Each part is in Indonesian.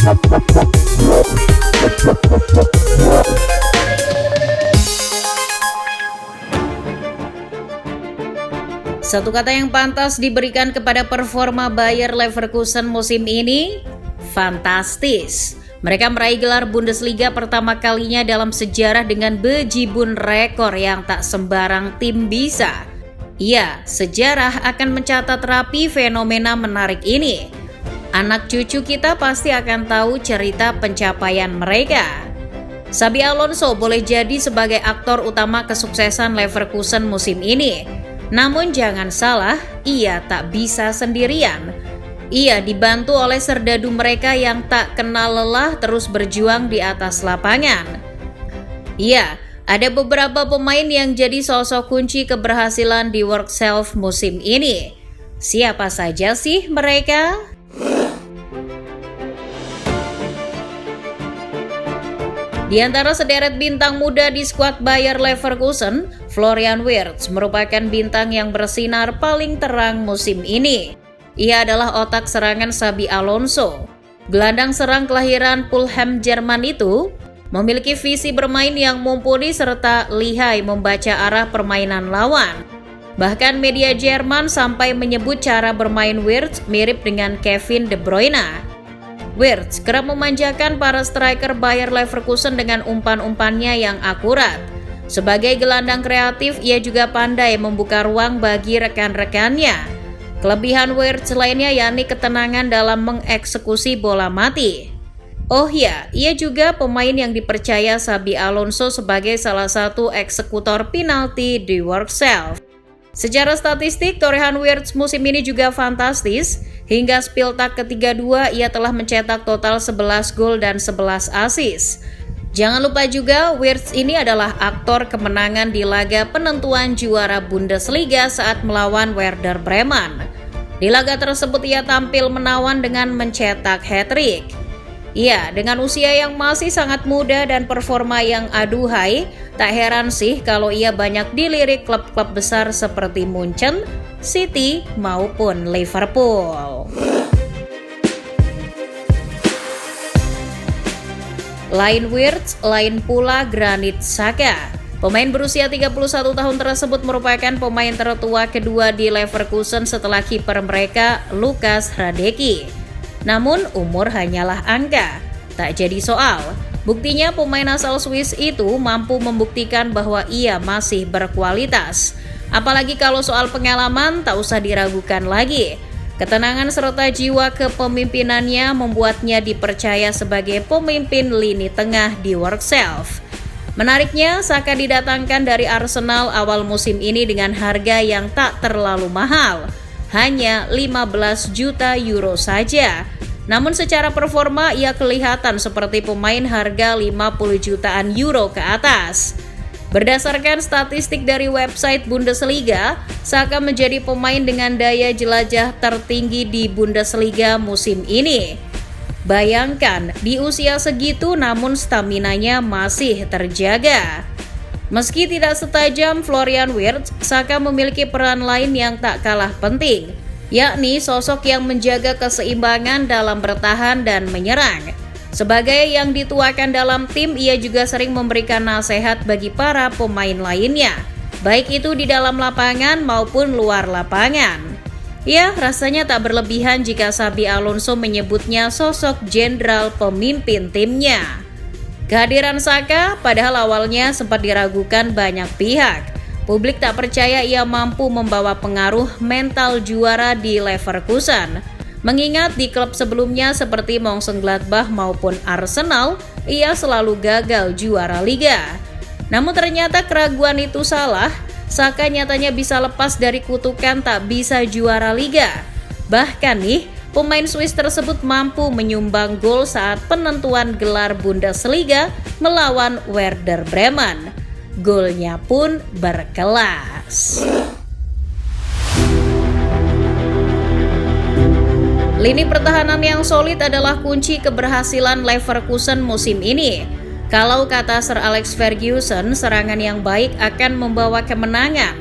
Satu kata yang pantas diberikan kepada performa Bayer Leverkusen musim ini, fantastis. Mereka meraih gelar Bundesliga pertama kalinya dalam sejarah dengan bejibun rekor yang tak sembarang tim bisa. Iya, sejarah akan mencatat rapi fenomena menarik ini. Anak cucu kita pasti akan tahu cerita pencapaian mereka. Xabi Alonso boleh jadi sebagai aktor utama kesuksesan Leverkusen musim ini. Namun jangan salah, ia tak bisa sendirian. Ia dibantu oleh serdadu mereka yang tak kenal lelah terus berjuang di atas lapangan. Ya, ada beberapa pemain yang jadi sosok kunci keberhasilan di Work Self musim ini. Siapa saja sih mereka? Di antara sederet bintang muda di skuad Bayer Leverkusen, Florian Wirtz merupakan bintang yang bersinar paling terang musim ini. Ia adalah otak serangan Xabi Alonso. Gelandang serang kelahiran Fulham, Jerman itu memiliki visi bermain yang mumpuni serta lihai membaca arah permainan lawan. Bahkan media Jerman sampai menyebut cara bermain Wirtz mirip dengan Kevin De Bruyne. Wirtz kerap memanjakan para striker Bayer Leverkusen dengan umpan-umpannya yang akurat. Sebagai gelandang kreatif, ia juga pandai membuka ruang bagi rekan-rekannya. Kelebihan Wirtz lainnya yakni ketenangan dalam mengeksekusi bola mati. Oh ya, ia juga pemain yang dipercaya Xabi Alonso sebagai salah satu eksekutor penalti di Work Self. Secara statistik, torehan Wirtz musim ini juga fantastis. Hingga Spieltag ke-32, ia telah mencetak total 11 gol dan 11 assist. Jangan lupa juga, Wirtz ini adalah aktor kemenangan di laga penentuan juara Bundesliga saat melawan Werder Bremen. Di laga tersebut ia tampil menawan dengan mencetak hat-trick. Iya, dengan usia yang masih sangat muda dan performa yang aduhai, tak heran sih kalau ia banyak dilirik klub-klub besar seperti Munchen, City, maupun Liverpool. Lain Wirtz, lain pula Granit Xhaka. Pemain berusia 31 tahun tersebut merupakan pemain tertua kedua di Leverkusen setelah kiper mereka, Lukas Hradecky. Namun umur hanyalah angka, tak jadi soal. Buktinya pemain asal Swiss itu mampu membuktikan bahwa ia masih berkualitas. Apalagi kalau soal pengalaman tak usah diragukan lagi. Ketenangan serta jiwa kepemimpinannya membuatnya dipercaya sebagai pemimpin lini tengah di Work Self. Menariknya, Xhaka didatangkan dari Arsenal awal musim ini dengan harga yang tak terlalu mahal, hanya 15 juta euro saja. Namun secara performa ia kelihatan seperti pemain harga 50 jutaan euro ke atas. Berdasarkan statistik dari website Bundesliga, Xhaka menjadi pemain dengan daya jelajah tertinggi di Bundesliga musim ini. Bayangkan, di usia segitu namun staminanya masih terjaga. Meski tidak setajam Florian Wirtz, Xhaka memiliki peran lain yang tak kalah penting, yakni sosok yang menjaga keseimbangan dalam bertahan dan menyerang. Sebagai yang dituakan dalam tim, ia juga sering memberikan nasihat bagi para pemain lainnya, baik itu di dalam lapangan maupun luar lapangan. Ya, rasanya tak berlebihan jika Xabi Alonso menyebutnya sosok jenderal pemimpin timnya. Kehadiran Xhaka padahal awalnya sempat diragukan banyak pihak. Publik tak percaya ia mampu membawa pengaruh mental juara di Leverkusen. Mengingat di klub sebelumnya seperti Mönchengladbach maupun Arsenal, ia selalu gagal juara liga. Namun ternyata keraguan itu salah. Xhaka nyatanya bisa lepas dari kutukan tak bisa juara liga. Bahkan nih, pemain Swiss tersebut mampu menyumbang gol saat penentuan gelar Bundesliga melawan Werder Bremen. Golnya pun berkelas. Lini pertahanan yang solid adalah kunci keberhasilan Leverkusen musim ini. Kalau kata Sir Alex Ferguson, serangan yang baik akan membawa kemenangan.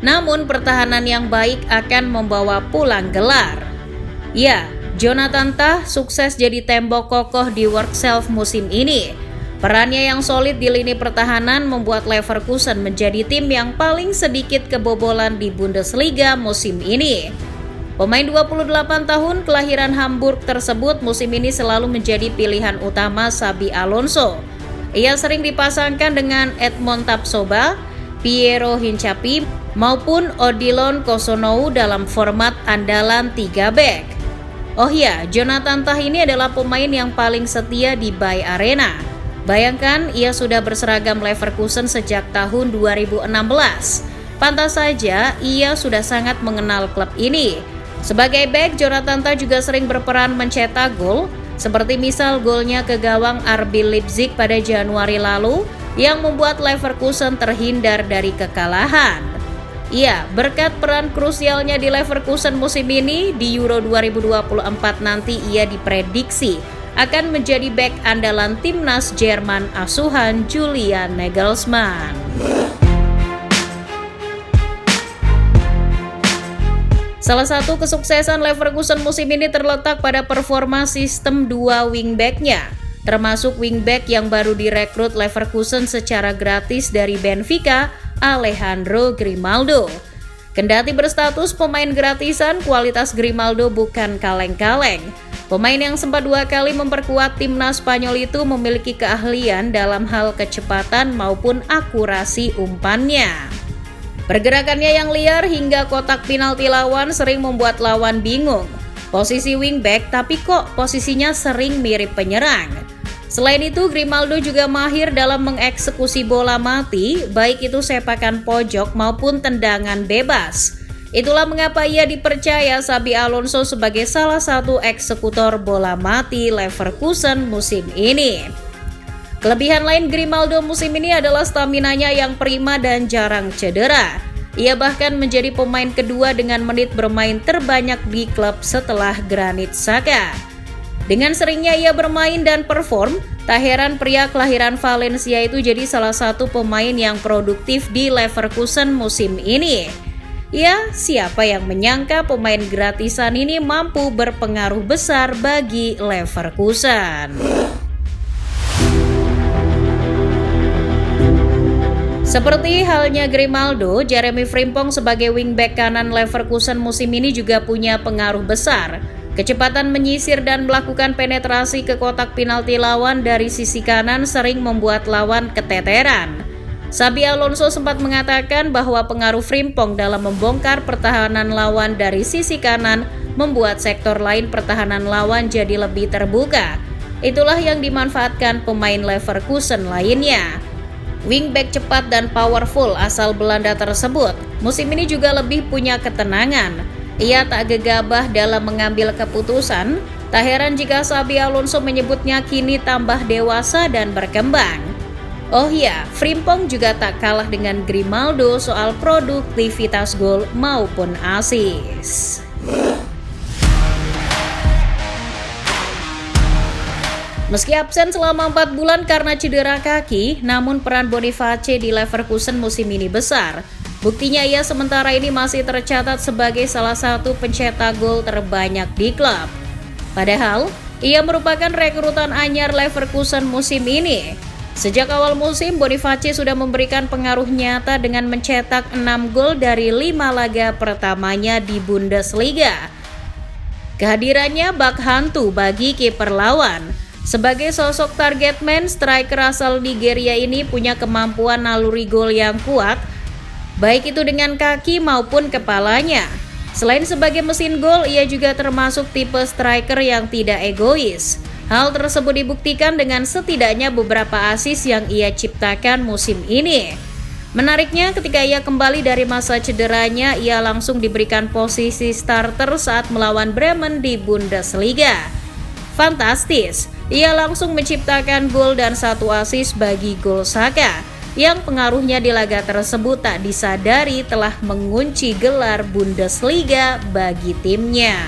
Namun pertahanan yang baik akan membawa pulang gelar. Ya, Jonathan Tah sukses jadi tembok kokoh di Workself musim ini. Perannya yang solid di lini pertahanan membuat Leverkusen menjadi tim yang paling sedikit kebobolan di Bundesliga musim ini. Pemain 28 tahun kelahiran Hamburg tersebut musim ini selalu menjadi pilihan utama Xabi Alonso. Ia sering dipasangkan dengan Edmond Tapsoba, Piero Hincapié maupun Odilon Kosonou dalam format andalan 3 back. Oh ya, Jonathan Tah ini adalah pemain yang paling setia di Bay Arena. Bayangkan, ia sudah berseragam Leverkusen sejak tahun 2016. Pantas saja, ia sudah sangat mengenal klub ini. Sebagai bek, Jonathan Tah juga sering berperan mencetak gol, seperti misal golnya ke gawang RB Leipzig pada Januari lalu, yang membuat Leverkusen terhindar dari kekalahan. Ya, berkat peran krusialnya di Leverkusen musim ini, di Euro 2024 nanti ia diprediksi akan menjadi bek andalan timnas Jerman asuhan Julian Nagelsmann. Salah satu kesuksesan Leverkusen musim ini terletak pada performa sistem 2 wingback-nya, termasuk wingback yang baru direkrut Leverkusen secara gratis dari Benfica, Alejandro Grimaldo. Kendati berstatus pemain gratisan, kualitas Grimaldo bukan kaleng-kaleng. Pemain yang sempat 2 kali memperkuat timnas Spanyol itu memiliki keahlian dalam hal kecepatan maupun akurasi umpannya. Pergerakannya yang liar hingga kotak penalti lawan sering membuat lawan bingung. Posisi wingback tapi kok posisinya sering mirip penyerang. Selain itu, Grimaldo juga mahir dalam mengeksekusi bola mati, baik itu sepakan pojok maupun tendangan bebas. Itulah mengapa ia dipercaya Xabi Alonso sebagai salah satu eksekutor bola mati Leverkusen musim ini. Kelebihan lain Grimaldo musim ini adalah staminanya yang prima dan jarang cedera. Ia bahkan menjadi pemain kedua dengan menit bermain terbanyak di klub setelah Granit Xhaka. Dengan seringnya ia bermain dan perform, tak heran pria kelahiran Valencia itu jadi salah satu pemain yang produktif di Leverkusen musim ini. Ya, siapa yang menyangka pemain gratisan ini mampu berpengaruh besar bagi Leverkusen. Seperti halnya Grimaldo, Jeremy Frimpong sebagai wingback kanan Leverkusen musim ini juga punya pengaruh besar. Kecepatan menyisir dan melakukan penetrasi ke kotak penalti lawan dari sisi kanan sering membuat lawan keteteran. Xabi Alonso sempat mengatakan bahwa pengaruh Frimpong dalam membongkar pertahanan lawan dari sisi kanan membuat sektor lain pertahanan lawan jadi lebih terbuka. Itulah yang dimanfaatkan pemain Leverkusen lainnya. Wingback cepat dan powerful asal Belanda tersebut musim ini juga lebih punya ketenangan. Ia tak gegabah dalam mengambil keputusan. Tak heran jika Xabi Alonso menyebutnya kini tambah dewasa dan berkembang. Oh ya, Frimpong juga tak kalah dengan Grimaldo soal produktivitas gol maupun assist. Meski absen selama 4 bulan karena cedera kaki, namun peran Boniface di Leverkusen musim ini besar. Buktinya ia sementara ini masih tercatat sebagai salah satu pencetak gol terbanyak di klub. Padahal, ia merupakan rekrutan anyar Leverkusen musim ini. Sejak awal musim, Boniface sudah memberikan pengaruh nyata dengan mencetak 6 gol dari 5 laga pertamanya di Bundesliga. Kehadirannya bak hantu bagi kiper lawan. Sebagai sosok target man, striker asal Nigeria ini punya kemampuan naluri gol yang kuat, baik itu dengan kaki maupun kepalanya. Selain sebagai mesin gol, ia juga termasuk tipe striker yang tidak egois. Hal tersebut dibuktikan dengan setidaknya beberapa assist yang ia ciptakan musim ini. Menariknya, ketika ia kembali dari masa cederanya, ia langsung diberikan posisi starter saat melawan Bremen di Bundesliga. Fantastis, ia langsung menciptakan gol dan 1 assist bagi gol Xhaka, yang pengaruhnya di laga tersebut tak disadari telah mengunci gelar Bundesliga bagi timnya.